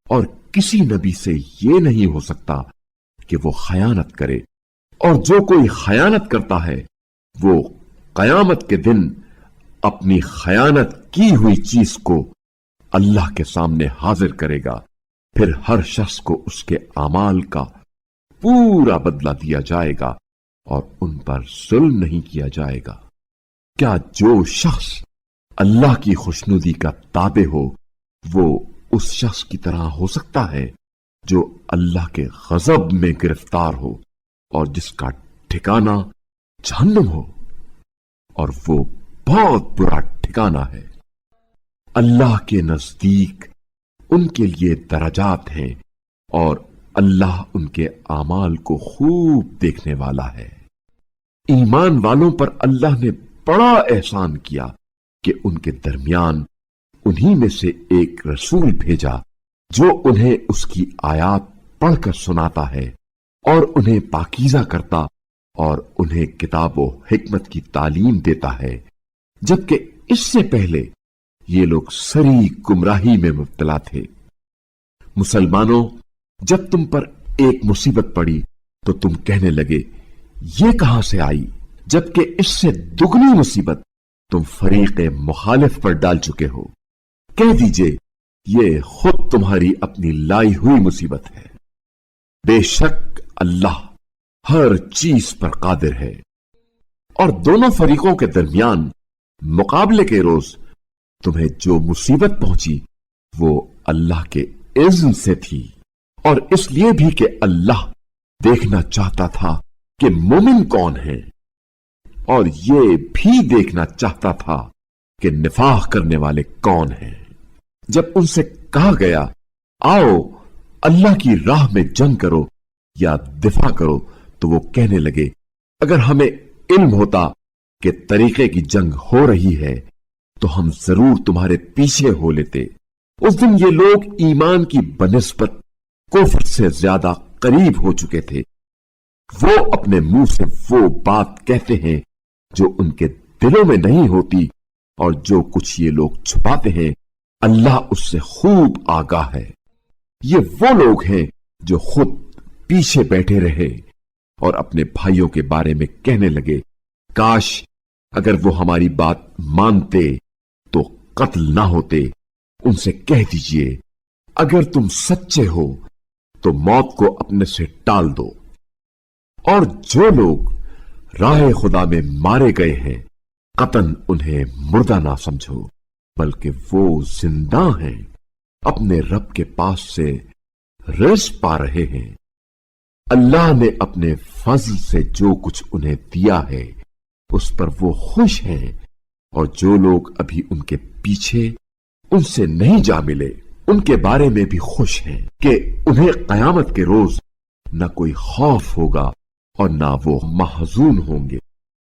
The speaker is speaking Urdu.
اور کسی نبی سے یہ نہیں ہو سکتا کہ وہ خیانت کرے، اور جو کوئی خیانت کرتا ہے وہ قیامت کے دن اپنی خیانت کی ہوئی چیز کو اللہ کے سامنے حاضر کرے گا، پھر ہر شخص کو اس کے اعمال کا پورا بدلہ دیا جائے گا اور ان پر ظلم نہیں کیا جائے گا۔ کیا جو شخص اللہ کی خوشنودی کا تابع ہو وہ اس شخص کی طرح ہو سکتا ہے جو اللہ کے غضب میں گرفتار ہو اور جس کا ٹھکانہ جہنم ہو، اور وہ بہت برا ٹھکانہ ہے۔ اللہ کے نزدیک ان کے لیے درجات ہیں اور اللہ ان کے اعمال کو خوب دیکھنے والا ہے۔ ایمان والوں پر اللہ نے بڑا احسان کیا کہ ان کے درمیان انہی میں سے ایک رسول بھیجا جو انہیں اس کی آیات پڑھ کر سناتا ہے اور انہیں پاکیزہ کرتا اور انہیں کتاب و حکمت کی تعلیم دیتا ہے، جبکہ اس سے پہلے یہ لوگ سری گمراہی میں مبتلا تھے۔ مسلمانوں، جب تم پر ایک مصیبت پڑی تو تم کہنے لگے یہ کہاں سے آئی، جبکہ اس سے دگنی مصیبت تم فریق مخالف پر ڈال چکے ہو۔ کہہ دیجئے یہ خود تمہاری اپنی لائی ہوئی مصیبت ہے۔ بے شک اللہ ہر چیز پر قادر ہے۔ اور دونوں فریقوں کے درمیان مقابلے کے روز تمہیں جو مصیبت پہنچی وہ اللہ کے اذن سے تھی، اور اس لیے بھی کہ اللہ دیکھنا چاہتا تھا کہ مومن کون ہے، اور یہ بھی دیکھنا چاہتا تھا کہ نفاق کرنے والے کون ہیں۔ جب ان سے کہا گیا آؤ اللہ کی راہ میں جنگ کرو یا دفاع کرو تو وہ کہنے لگے اگر ہمیں علم ہوتا کہ طریقے کی جنگ ہو رہی ہے تو ہم ضرور تمہارے پیچھے ہو لیتے۔ اس دن یہ لوگ ایمان کی بنسبت کفر سے زیادہ قریب ہو چکے تھے۔ وہ اپنے منہ سے وہ بات کہتے ہیں جو ان کے دلوں میں نہیں ہوتی، اور جو کچھ یہ لوگ چھپاتے ہیں اللہ اس سے خوب آگاہ ہے۔ یہ وہ لوگ ہیں جو خود پیچھے بیٹھے رہے اور اپنے بھائیوں کے بارے میں کہنے لگے کاش اگر وہ ہماری بات مانتے تو قتل نہ ہوتے۔ ان سے کہہ دیجئے اگر تم سچے ہو تو موت کو اپنے سے ٹال دو، اور جو لوگ راہ خدا میں مارے گئے ہیں قطعاً انہیں مردہ نہ سمجھو، بلکہ وہ زندہ ہیں، اپنے رب کے پاس سے رزق پا رہے ہیں۔ اللہ نے اپنے فضل سے جو کچھ انہیں دیا ہے اس پر وہ خوش ہیں، اور جو لوگ ابھی ان کے پیچھے ان سے نہیں جا ملے ان کے بارے میں بھی خوش ہیں کہ انہیں قیامت کے روز نہ کوئی خوف ہوگا اور نہ وہ محزون ہوں گے۔